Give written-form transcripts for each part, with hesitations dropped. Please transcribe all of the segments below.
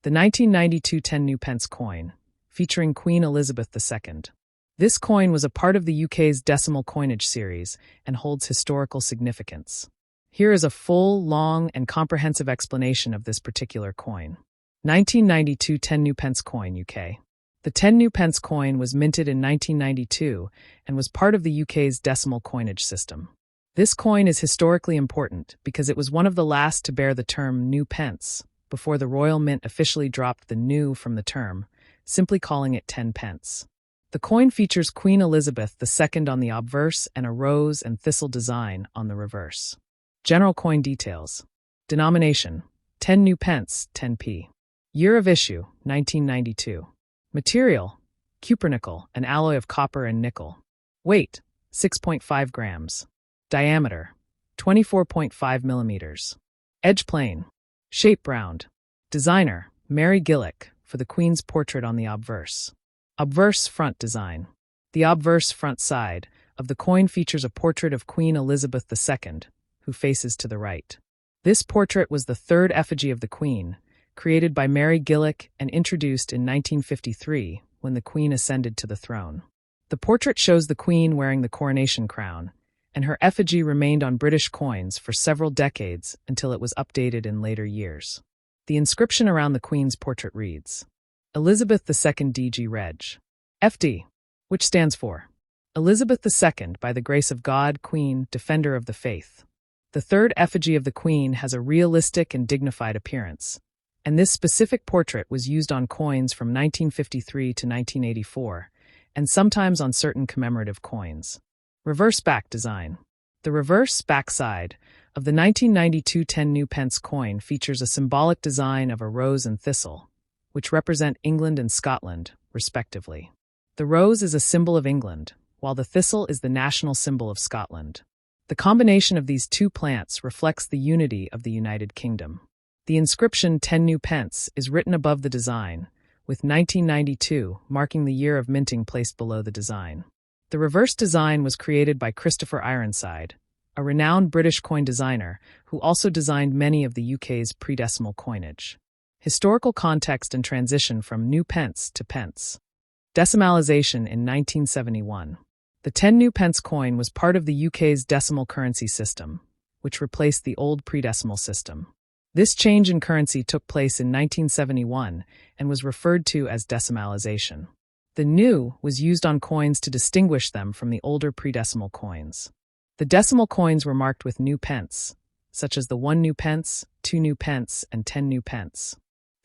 The 1992 10 new pence coin, featuring Queen Elizabeth II. This coin was a part of the UK's decimal coinage series and holds historical significance. Here is a full, long, and comprehensive explanation of this particular coin. 1992 10 new pence coin UK. The 10 new pence coin was minted in 1992 and was part of the UK's decimal coinage system. This coin is historically important because it was one of the last to bear the term new pence before the Royal Mint officially dropped the new from the term, simply calling it 10 pence. The coin features Queen Elizabeth II on the obverse and a rose and thistle design on the reverse. General coin details. Denomination: 10 new pence, 10p. Year of issue: 1992. Material: cupronickel, an alloy of copper and nickel. Weight: 6.5 grams. Diameter: 24.5 millimeters. Edge plane. Shape round. Designer: Mary Gillick, for the Queen's portrait on the obverse. Obverse front design. The obverse front side of the coin features a portrait of Queen Elizabeth II, who faces to the right. This portrait was the third effigy of the Queen, created by Mary Gillick and introduced in 1953 when the Queen ascended to the throne. The portrait shows the Queen wearing the coronation crown, and her effigy remained on British coins for several decades until it was updated in later years. The inscription around the Queen's portrait reads, Elizabeth II DG Reg. FD, which stands for Elizabeth II, by the grace of God, Queen, Defender of the Faith. The third effigy of the Queen has a realistic and dignified appearance, and this specific portrait was used on coins from 1953 to 1984, and sometimes on certain commemorative coins. Reverse back design. The reverse back side of the 1992 10 new pence coin features a symbolic design of a rose and thistle, which represent England and Scotland, respectively. The rose is a symbol of England, while the thistle is the national symbol of Scotland. The combination of these two plants reflects the unity of the United Kingdom. The inscription 10 new pence is written above the design, with 1992 marking the year of minting placed below the design. The reverse design was created by Christopher Ironside, a renowned British coin designer who also designed many of the UK's pre-decimal coinage. Historical context and transition from new pence to pence. Decimalization in 1971. The 10 new pence coin was part of the UK's decimal currency system, which replaced the old pre-decimal system. This change in currency took place in 1971 and was referred to as decimalization. The new was used on coins to distinguish them from the older pre-decimal coins. The decimal coins were marked with new pence, such as the 1 new pence, 2 new pence, and 10 new pence.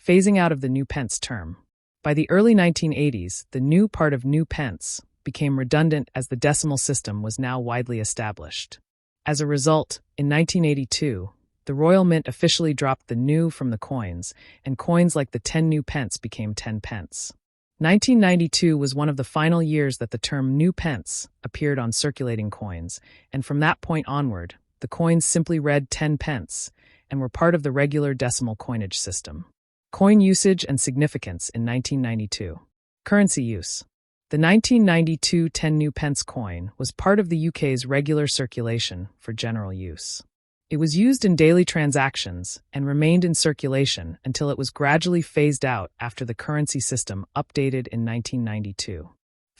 Phasing out of the new pence term. By the early 1980s, the new part of new pence became redundant as the decimal system was now widely established. As a result, in 1982, the Royal Mint officially dropped the new from the coins, and coins like the 10 new pence became 10 pence. 1992 was one of the final years that the term new pence appeared on circulating coins, and from that point onward, the coins simply read 10 pence and were part of the regular decimal coinage system. Coin usage and significance in 1992. Currency use. The 1992 10 new pence coin was part of the UK's regular circulation for general use. It was used in daily transactions and remained in circulation until it was gradually phased out after the currency system updated in 1992.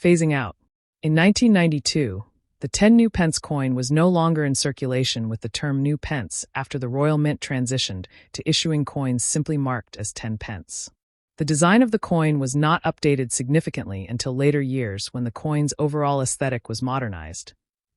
Phasing out. In 1992, the 10 new pence coin was no longer in circulation with the term new pence after the Royal Mint transitioned to issuing coins simply marked as 10 pence. The design of the coin was not updated significantly until later years when the coin's overall aesthetic was modernized,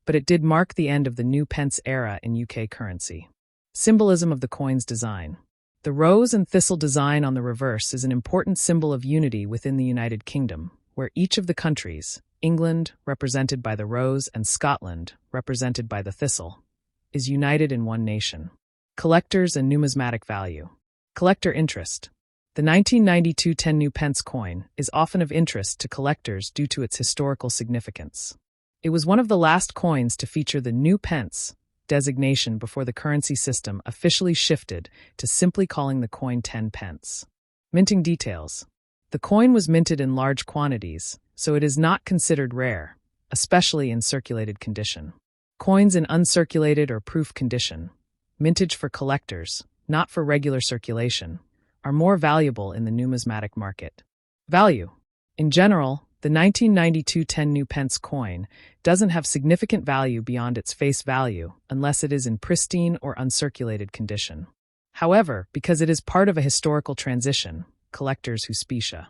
but it did mark the end of the new pence era in UK currency. Symbolism of the coin's design. The rose and thistle design on the reverse is an important symbol of unity within the United Kingdom, where each of the countries, England, represented by the rose, and Scotland, represented by the thistle, is united in one nation. Collectors and numismatic value. Collector interest. The 1992 10 new pence coin is often of interest to collectors due to its historical significance. It was one of the last coins to feature the new pence designation before the currency system officially shifted to simply calling the coin 10 pence. Minting details. The coin was minted in large quantities, so it is not considered rare, especially in circulated condition. Coins in uncirculated or proof condition, mintage for collectors, not for regular circulation, are more valuable in the numismatic market. Value. In general, the 1992 10 new pence coin doesn't have significant value beyond its face value unless it is in pristine or uncirculated condition. However, because it is part of a historical transition, collectors who specia.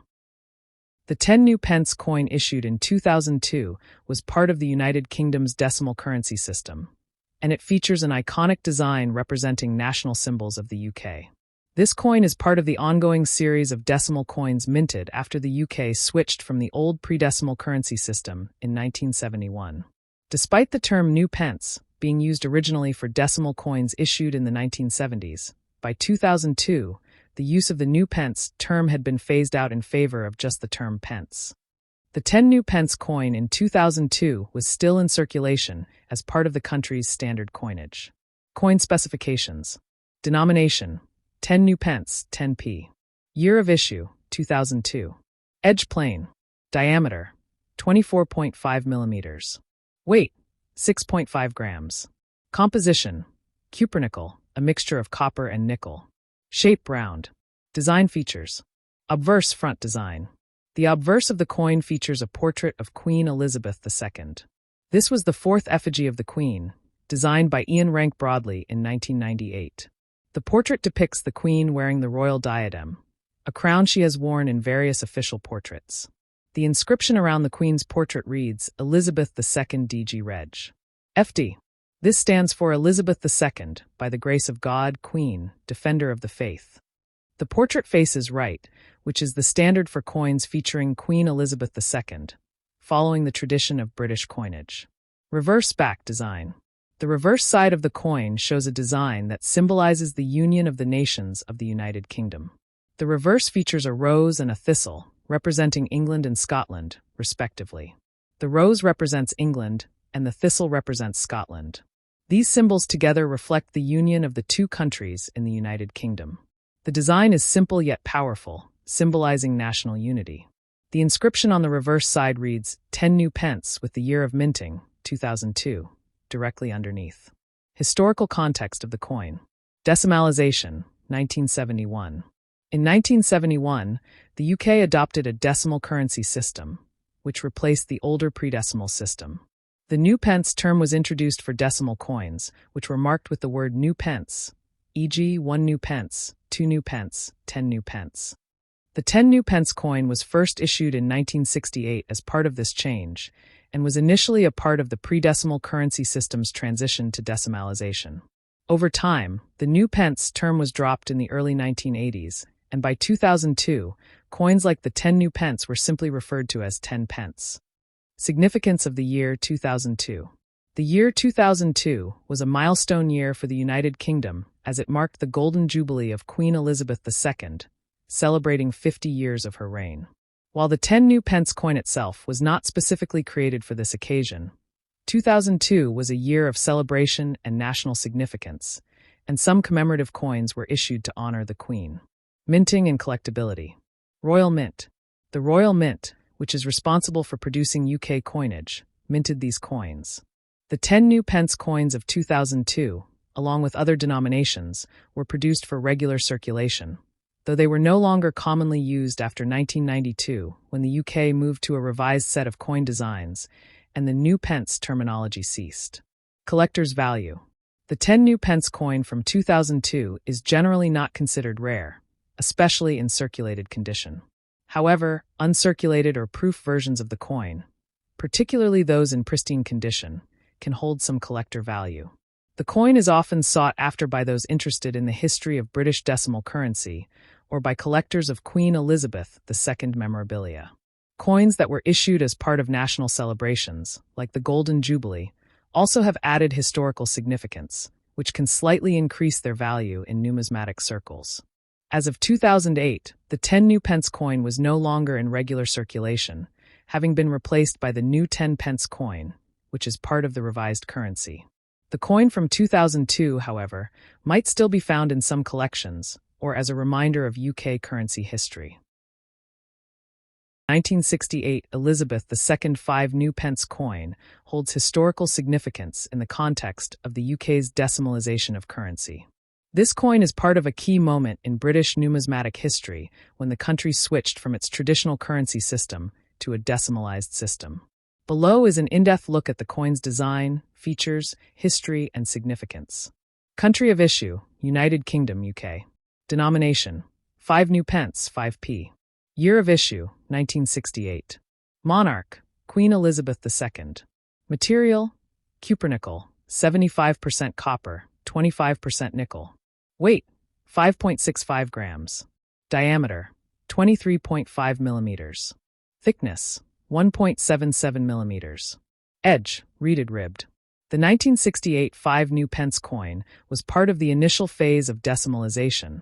The 10 new pence coin issued in 2002 was part of the United Kingdom's decimal currency system, and it features an iconic design representing national symbols of the UK. This coin is part of the ongoing series of decimal coins minted after the UK switched from the old pre-decimal currency system in 1971. Despite the term new pence being used originally for decimal coins issued in the 1970s, by 2002, the use of the new pence term had been phased out in favor of just the term pence. The 10 new pence coin in 2002 was still in circulation as part of the country's standard coinage. Coin specifications. Denomination: 10 new pence, 10p. Year of issue: 2002. Edge plane. Diameter: 24.5 millimeters. Weight: 6.5 grams. Composition: cupronickel, a mixture of copper and nickel. Shape: round. Design features. Obverse front design. The obverse of the coin features a portrait of Queen Elizabeth II. This was the fourth effigy of the Queen, designed by Ian Rank Broadley in 1998. The portrait depicts the Queen wearing the royal diadem, a crown she has worn in various official portraits. The inscription around the Queen's portrait reads, Elizabeth II DG Reg. FD. This stands for Elizabeth II, by the grace of God, Queen, Defender of the Faith. The portrait faces right, which is the standard for coins featuring Queen Elizabeth II, following the tradition of British coinage. Reverse back design. The reverse side of the coin shows a design that symbolizes the union of the nations of the United Kingdom. The reverse features a rose and a thistle, representing England and Scotland, respectively. The rose represents England, and the thistle represents Scotland. These symbols together reflect the union of the two countries in the United Kingdom. The design is simple yet powerful, symbolizing national unity. The inscription on the reverse side reads, 10 new pence with the year of minting, 2002, directly underneath. Historical context of the coin. Decimalization, 1971. In 1971, the UK adopted a decimal currency system, which replaced the older pre-decimal system. The new pence term was introduced for decimal coins, which were marked with the word new pence, e.g. 1 new pence, 2 new pence, 10 new pence. The 10 new pence coin was first issued in 1968 as part of this change, and was initially a part of the pre-decimal currency system's transition to decimalization. Over time, the new pence term was dropped in the early 1980s, and by 2002, coins like the 10 new pence were simply referred to as 10 pence. Significance of the year 2002. The year 2002 was a milestone year for the United Kingdom as it marked the Golden Jubilee of Queen Elizabeth II, celebrating 50 years of her reign. While the 10 new pence coin itself was not specifically created for this occasion, 2002 was a year of celebration and national significance, and some commemorative coins were issued to honor the Queen. Minting and collectability. Royal Mint. The Royal Mint, which is responsible for producing UK coinage, minted these coins. The 10 new pence coins of 2002, along with other denominations, were produced for regular circulation, though they were no longer commonly used after 1992 when the UK moved to a revised set of coin designs and the new pence terminology ceased. Collector's value. The 10 new pence coin from 2002 is generally not considered rare, especially in circulated condition. However, uncirculated or proof versions of the coin, particularly those in pristine condition, can hold some collector value. The coin is often sought after by those interested in the history of British decimal currency or by collectors of Queen Elizabeth II memorabilia. Coins that were issued as part of national celebrations, like the Golden Jubilee, also have added historical significance, which can slightly increase their value in numismatic circles. As of 2008, the 10 new pence coin was no longer in regular circulation, having been replaced by the new 10 pence coin, which is part of the revised currency. The coin from 2002, however, might still be found in some collections, or as a reminder of UK currency history. 1968 Elizabeth II 5 new pence coin holds historical significance in the context of the UK's decimalization of currency. This coin is part of a key moment in British numismatic history when the country switched from its traditional currency system to a decimalized system. Below is an in-depth look at the coin's design, features, history, and significance. Country of issue, United Kingdom, UK. Denomination, 5 new pence, 5p. Year of issue, 1968. Monarch, Queen Elizabeth II. Material, cupronickel, 75% copper, 25% nickel. Weight, 5.65 grams. Diameter, 23.5 millimeters. Thickness, 1.77 millimeters. Edge, reeded ribbed. The 1968 5 new pence coin was part of the initial phase of decimalization,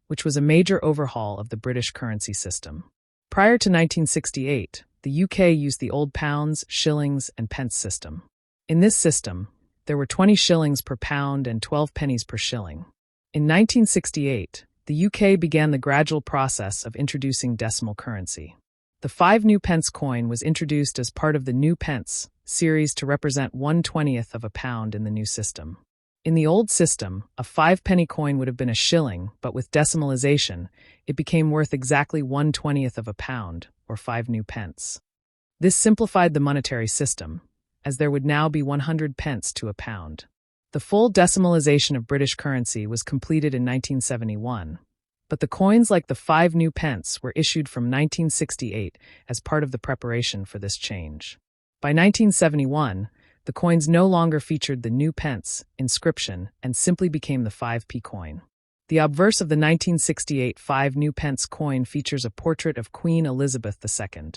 which was a major overhaul of the British currency system. Prior to 1968, the UK used the old pounds, shillings, and pence system. In this system, there were 20 shillings per pound and 12 pennies per shilling. In 1968, the UK began the gradual process of introducing decimal currency. The 5 new pence coin was introduced as part of the new pence series to represent 1/20th of a pound in the new system. In the old system, a 5-penny coin would have been a shilling, but with decimalization, it became worth exactly 1/20th of a pound, or 5 new pence. This simplified the monetary system, as there would now be 100 pence to a pound. The full decimalization of British currency was completed in 1971, but the coins like the 5 new pence were issued from 1968 as part of the preparation for this change. By 1971, the coins no longer featured the new pence inscription and simply became the 5p coin. The obverse of the 1968 5 new pence coin features a portrait of Queen Elizabeth II.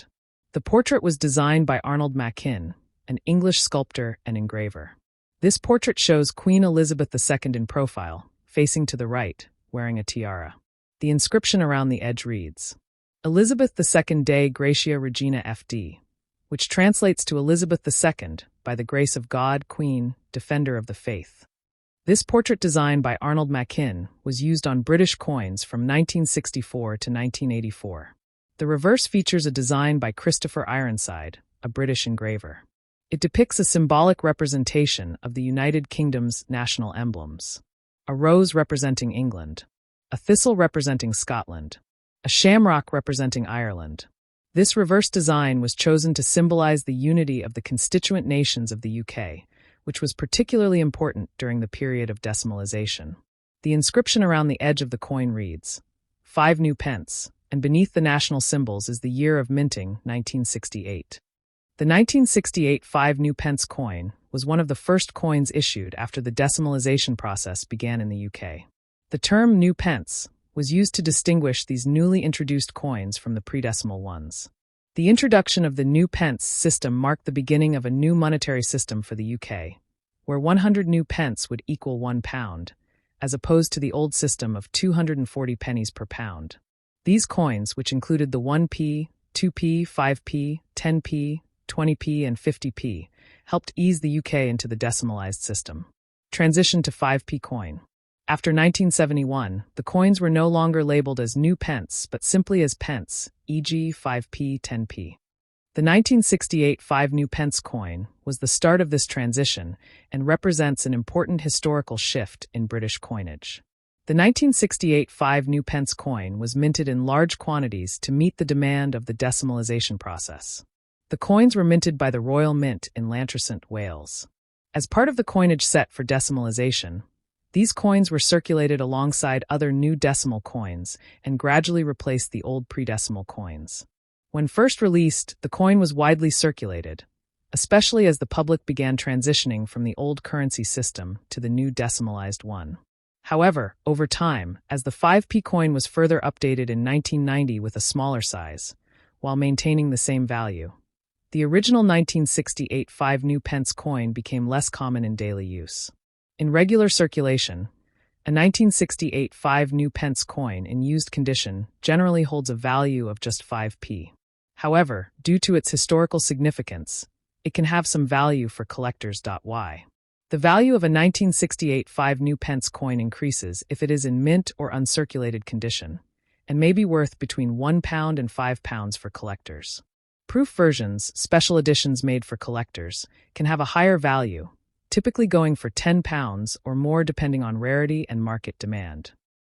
The portrait was designed by Arnold Machin, an English sculptor and engraver. This portrait shows Queen Elizabeth II in profile, facing to the right, wearing a tiara. The inscription around the edge reads, Elizabeth II Dei Gratia Regina FD, which translates to Elizabeth II, by the grace of God, Queen, Defender of the Faith. This portrait design by Arnold Machin was used on British coins from 1964 to 1984. The reverse features a design by Christopher Ironside, a British engraver. It depicts a symbolic representation of the United Kingdom's national emblems. A rose representing England, a thistle representing Scotland, a shamrock representing Ireland. This reverse design was chosen to symbolize the unity of the constituent nations of the UK, which was particularly important during the period of decimalization. The inscription around the edge of the coin reads, 5 new pence, and beneath the national symbols is the year of minting, 1968. The 1968 5 new pence coin was one of the first coins issued after the decimalization process began in the UK. The term new pence was used to distinguish these newly introduced coins from the pre-decimal ones. The introduction of the new pence system marked the beginning of a new monetary system for the UK, where 100 new pence would equal 1 pound, as opposed to the old system of 240 pennies per pound. These coins, which included the 1p, 2p, 5p, 10p, 20p, and 50p, helped ease the UK into the decimalized system. Transition to 5p coin. After 1971, the coins were no longer labeled as new pence but simply as pence, e.g. 5p, 10p. The 1968 5 new pence coin was the start of this transition and represents an important historical shift in British coinage. The 1968 5 new pence coin was minted in large quantities to meet the demand of the decimalization process. The coins were minted by the Royal Mint in Llantrisant, Wales. As part of the coinage set for decimalization, these coins were circulated alongside other new decimal coins and gradually replaced the old pre-decimal coins. When first released, the coin was widely circulated, especially as the public began transitioning from the old currency system to the new decimalized one. However, over time, as the 5p coin was further updated in 1990 with a smaller size, while maintaining the same value, the original 1968 5 new pence coin became less common in daily use. In regular circulation, a 1968 5 new pence coin in used condition generally holds a value of just 5p. However, due to its historical significance, it can have some value for collectors. The value of a 1968 5 new pence coin increases if it is in mint or uncirculated condition, and may be worth between £1 and £5 for collectors. Proof versions, special editions made for collectors, can have a higher value, typically going for £10 or more depending on rarity and market demand.